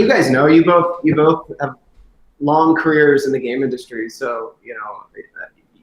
you guys know, you both have long careers in the game industry, so you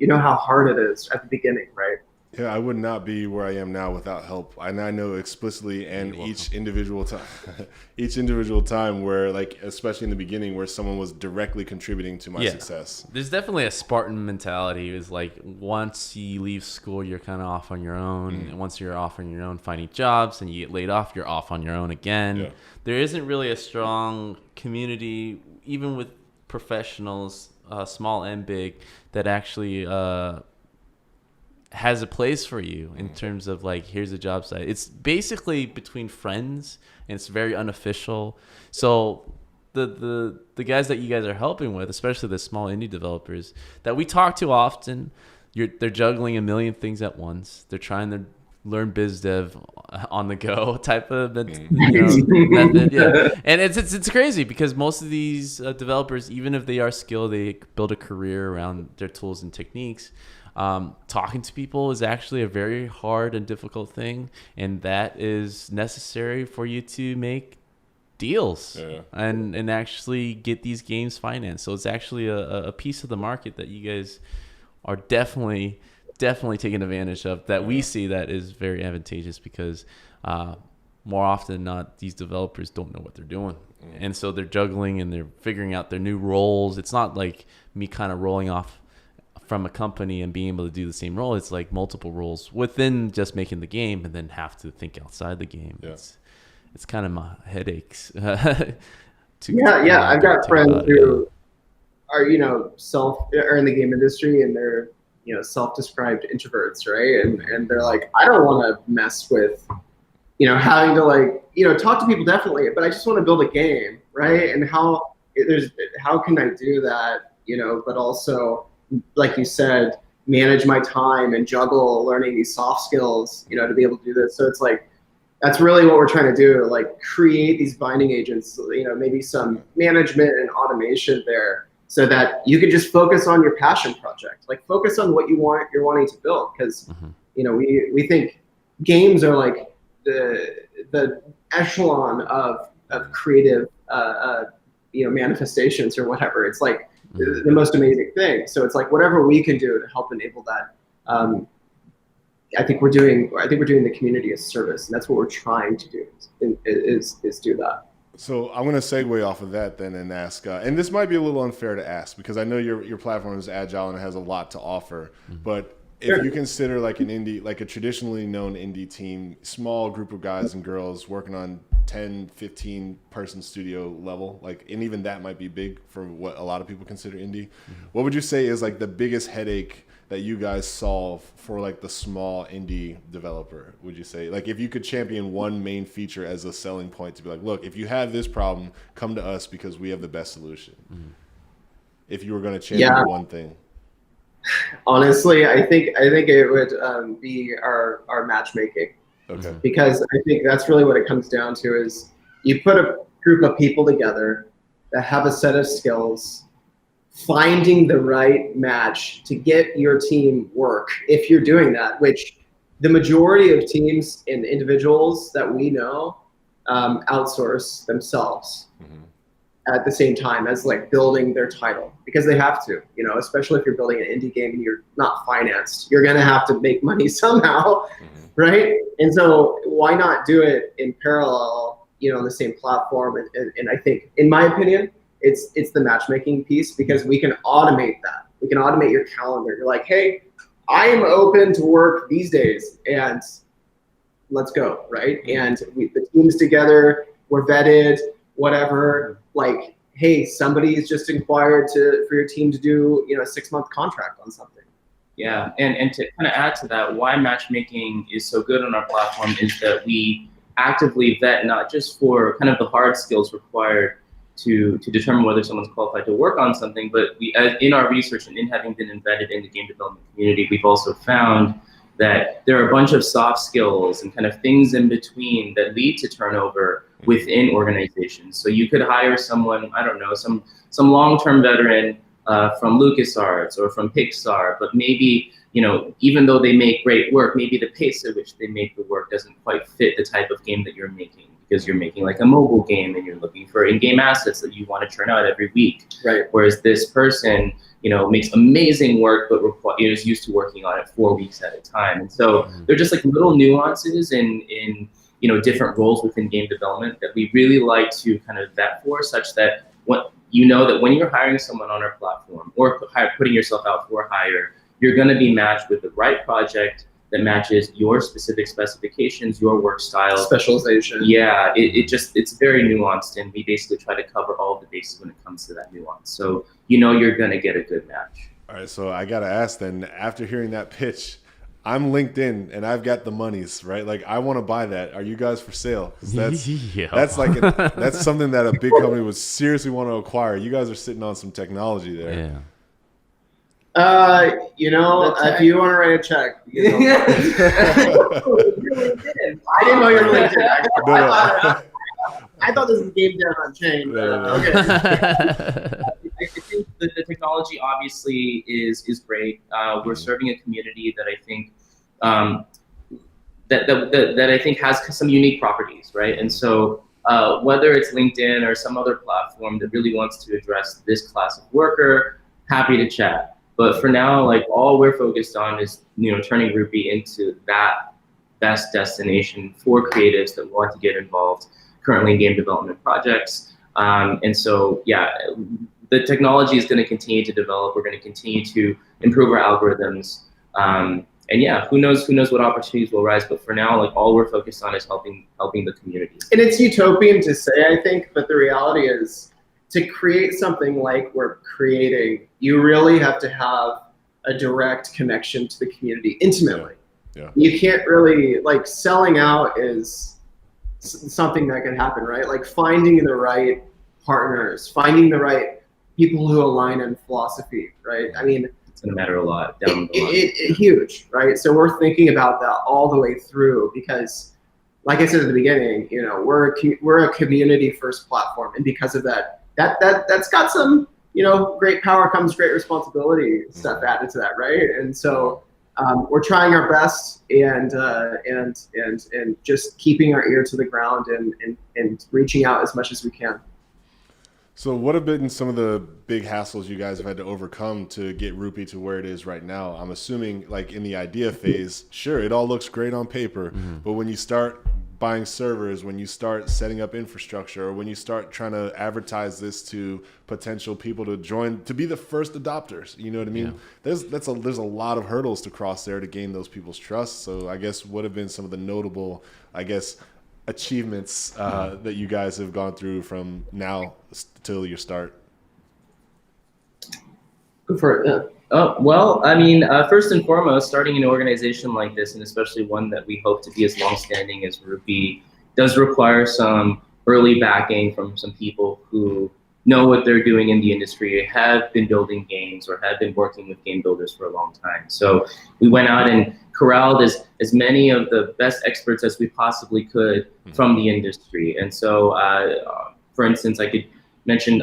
know how hard it is at the beginning, right? Yeah, I would not be where I am now without help. And I know explicitly, and each individual time, each individual time where, like, especially in the beginning, where someone was directly contributing to my success. There's definitely a Spartan mentality. It's like once you leave school, you're kind of off on your own. And once you're off on your own, finding jobs, and you get laid off, you're off on your own again. Yeah. There isn't really a strong community, even with professionals, small and big, that actually has a place for you in terms of like, here's a job site. It's basically between friends, and it's very unofficial. So the guys that you guys are helping with, especially the small indie developers that we talk to often, they're juggling a million things at once. They're trying to learn biz dev on the go type of method. Yeah. And it's crazy because most of these developers, even if they are skilled, they build a career around their tools and techniques. Talking to people is actually a very hard and difficult thing, and that is necessary for you to make deals and actually get these games financed. So it's actually a piece of the market that you guys are definitely taking advantage of, that we see that is very advantageous, because more often than not, these developers don't know what they're doing. And so they're juggling and they're figuring out their new roles. It's not like me kind of rolling off from a company and being able to do the same role. It's like multiple roles within just making the game, and then have to think outside the game. Yeah. It's kind of my headaches. I've got friends who are, are in the game industry, and they're, self-described introverts, right? And they're like, I don't want to mess with, having to talk to people, definitely, but I just want to build a game, right? And how can I do that, but also, like you said, manage my time and juggle learning these soft skills, to be able to do this. So it's like, that's really what we're trying to do, like create these binding agents, maybe some management and automation there, so that you can just focus on your passion project, like focus on what you're wanting to build. Because, we think games are like the echelon of creative, manifestations or whatever. It's like the most amazing thing. So it's like whatever we can do to help enable that. I think we're doing the community a service, and that's what we're trying to do is do that. So I'm going to segue off of that then and ask, and this might be a little unfair to ask because I know your platform is agile and has a lot to offer, but if you consider like an indie, like a traditionally known indie team, small group of guys and girls working on 10, 15 person studio level, like, and even that might be big for what a lot of people consider indie. What would you say is like the biggest headache that you guys solve for like the small indie developer? Would you say, like, if you could champion one main feature as a selling point to be like, look, if you have this problem, come to us because we have the best solution. If you were going to champion one thing. Honestly, I think it would be our matchmaking. Okay. Because I think that's really what it comes down to is you put a group of people together that have a set of skills, finding the right match to get your team work. If you're doing that, which the majority of teams and individuals that we know outsource themselves at the same time as like building their title, because they have to, especially if you're building an indie game and you're not financed, you're going to have to make money somehow. Right. And so why not do it in parallel, on the same platform? And I think, in my opinion, it's the matchmaking piece, because we can automate that. We can automate your calendar. You're like, hey, I am open to work these days, and let's go. Right. And the team's together, we're vetted, whatever. Like, hey, somebody's just inquired for your team to do, a 6-month contract on something. Yeah, and to kind of add to that, why matchmaking is so good on our platform is that we actively vet not just for kind of the hard skills required to determine whether someone's qualified to work on something, but we, in our research and in having been embedded in the game development community, we've also found that there are a bunch of soft skills and kind of things in between that lead to turnover within organizations. So you could hire someone, I don't know, some long-term veteran from LucasArts or from Pixar, but maybe, even though they make great work, maybe the pace at which they make the work doesn't quite fit the type of game that you're making, because you're making like a mobile game and you're looking for in-game assets that you want to churn out every week. Right. Whereas this person, makes amazing work, but is used to working on it 4 weeks at a time. And so they're just like little nuances in different roles within game development that we really like to kind of vet for, such that that when you're hiring someone on our platform or putting yourself out for hire, you're going to be matched with the right project that matches your specific specifications, your work style, specialization. Yeah, it's very nuanced, and we basically try to cover all of the bases when it comes to that nuance. So you're going to get a good match. All right, so I gotta ask then. After hearing that pitch, I'm LinkedIn and I've got the monies, right? Like I want to buy that. Are you guys for sale? 'Cause that's like that's something that a big company would seriously want to acquire. You guys are sitting on some technology there. Yeah. If you want to write a check, I didn't. I didn't know you were LinkedIn. No. I thought this was game dev Unchained. Okay. I think the technology obviously is great. We're serving a community that I think that I think has some unique properties, right? And so whether it's LinkedIn or some other platform that really wants to address this class of worker, happy to chat. But for now, like all we're focused on is turning Rupee into that best destination for creatives that want to get involved currently in game development projects. And so, the technology is going to continue to develop. We're going to continue to improve our algorithms. Who knows what opportunities will arise. But for now, like all we're focused on is helping the community. And it's utopian to say, I think, but the reality is to create something like we're creating, you really have to have a direct connection to the community intimately. Yeah. You can't really, like, selling out is something that can happen, right? Like finding the right partners, finding the right people who align in philosophy, right? I mean, it's going to matter a lot down the line. Huge, right? So we're thinking about that all the way through because, like I said at the beginning, we're a community first platform, and because of that, that's got some, great power comes great responsibility stuff added to that, right? And so we're trying our best and just keeping our ear to the ground and reaching out as much as we can. So what have been some of the big hassles you guys have had to overcome to get Rupee to where it is right now? I'm assuming like in the idea phase, sure, it all looks great on paper, but when you start buying servers, when you start setting up infrastructure, or when you start trying to advertise this to potential people to join, to be the first adopters, you know what I mean? Yeah. There's a lot of hurdles to cross there to gain those people's trust. So I guess what have been some of the notable, achievements that you guys have gone through from now till your start? Go for it. Yeah. First and foremost, starting an organization like this, and especially one that we hope to be as long-standing as Rupee, does require some early backing from some people who know what they're doing in the industry, have been building games, or have been working with game builders for a long time. So we went out and corralled as many of the best experts as we possibly could from the industry. And so, for instance, I could mention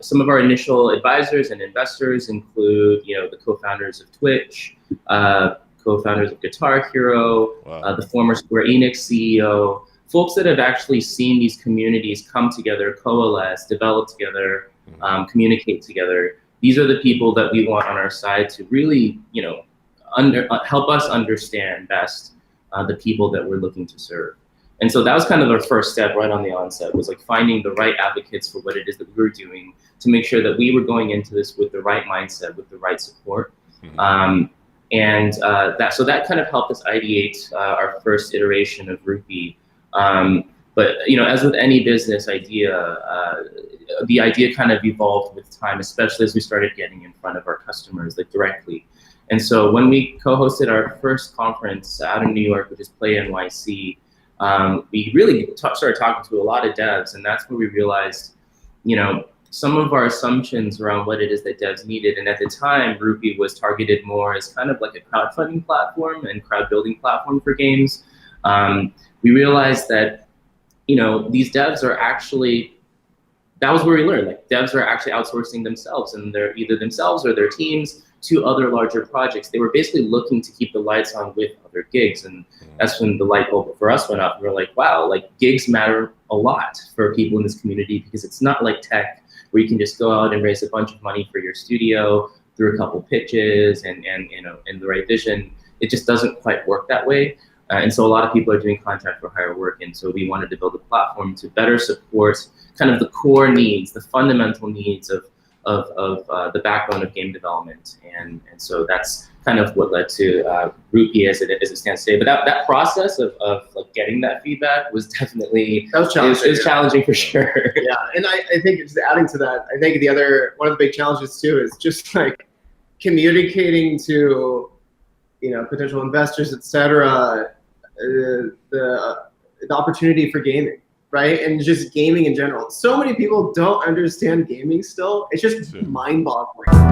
some of our initial advisors and investors include, the co-founders of Twitch, co-founders of Guitar Hero, wow. The former Square Enix CEO, folks that have actually seen these communities come together, coalesce, develop together, communicate together. These are the people that we want on our side to really, help us understand best the people that we're looking to serve. And so that was kind of our first step right on the onset, was like finding the right advocates for what it is that we were doing to make sure that we were going into this with the right mindset, with the right support. So that kind of helped us ideate our first iteration of Rupee. But as with any business idea, the idea kind of evolved with time, especially as we started getting in front of our customers like directly. And so when we co-hosted our first conference out in New York, which is Play NYC, we really started talking to a lot of devs, and that's where we realized, some of our assumptions around what it is that devs needed. And at the time, Rupee was targeted more as kind of like a crowdfunding platform and crowd building platform for games. We realized that, these devs are actually, that was where we learned, like devs are actually outsourcing themselves, and they're either themselves or their teams to other larger projects. They were basically looking to keep the lights on with other gigs. And that's when the light bulb for us went up. We were like, wow, like gigs matter a lot for people in this community, because it's not like tech where you can just go out and raise a bunch of money for your studio through a couple pitches and you know, in the right vision. It just doesn't quite work that way. And so a lot of people are doing contract for hire work. And so we wanted to build a platform to better support kind of the core needs, the fundamental needs of the backbone of game development. And so that's kind of what led to Rupee as it stands today. But that process of like getting that feedback was definitely, that was challenging. It was challenging for sure. Yeah, and I think just adding to that, I think one of the big challenges too is just like communicating to, you know, potential investors, et cetera, the opportunity for gaming, right? And just gaming in general. So many people don't understand gaming still. It's just mind-boggling.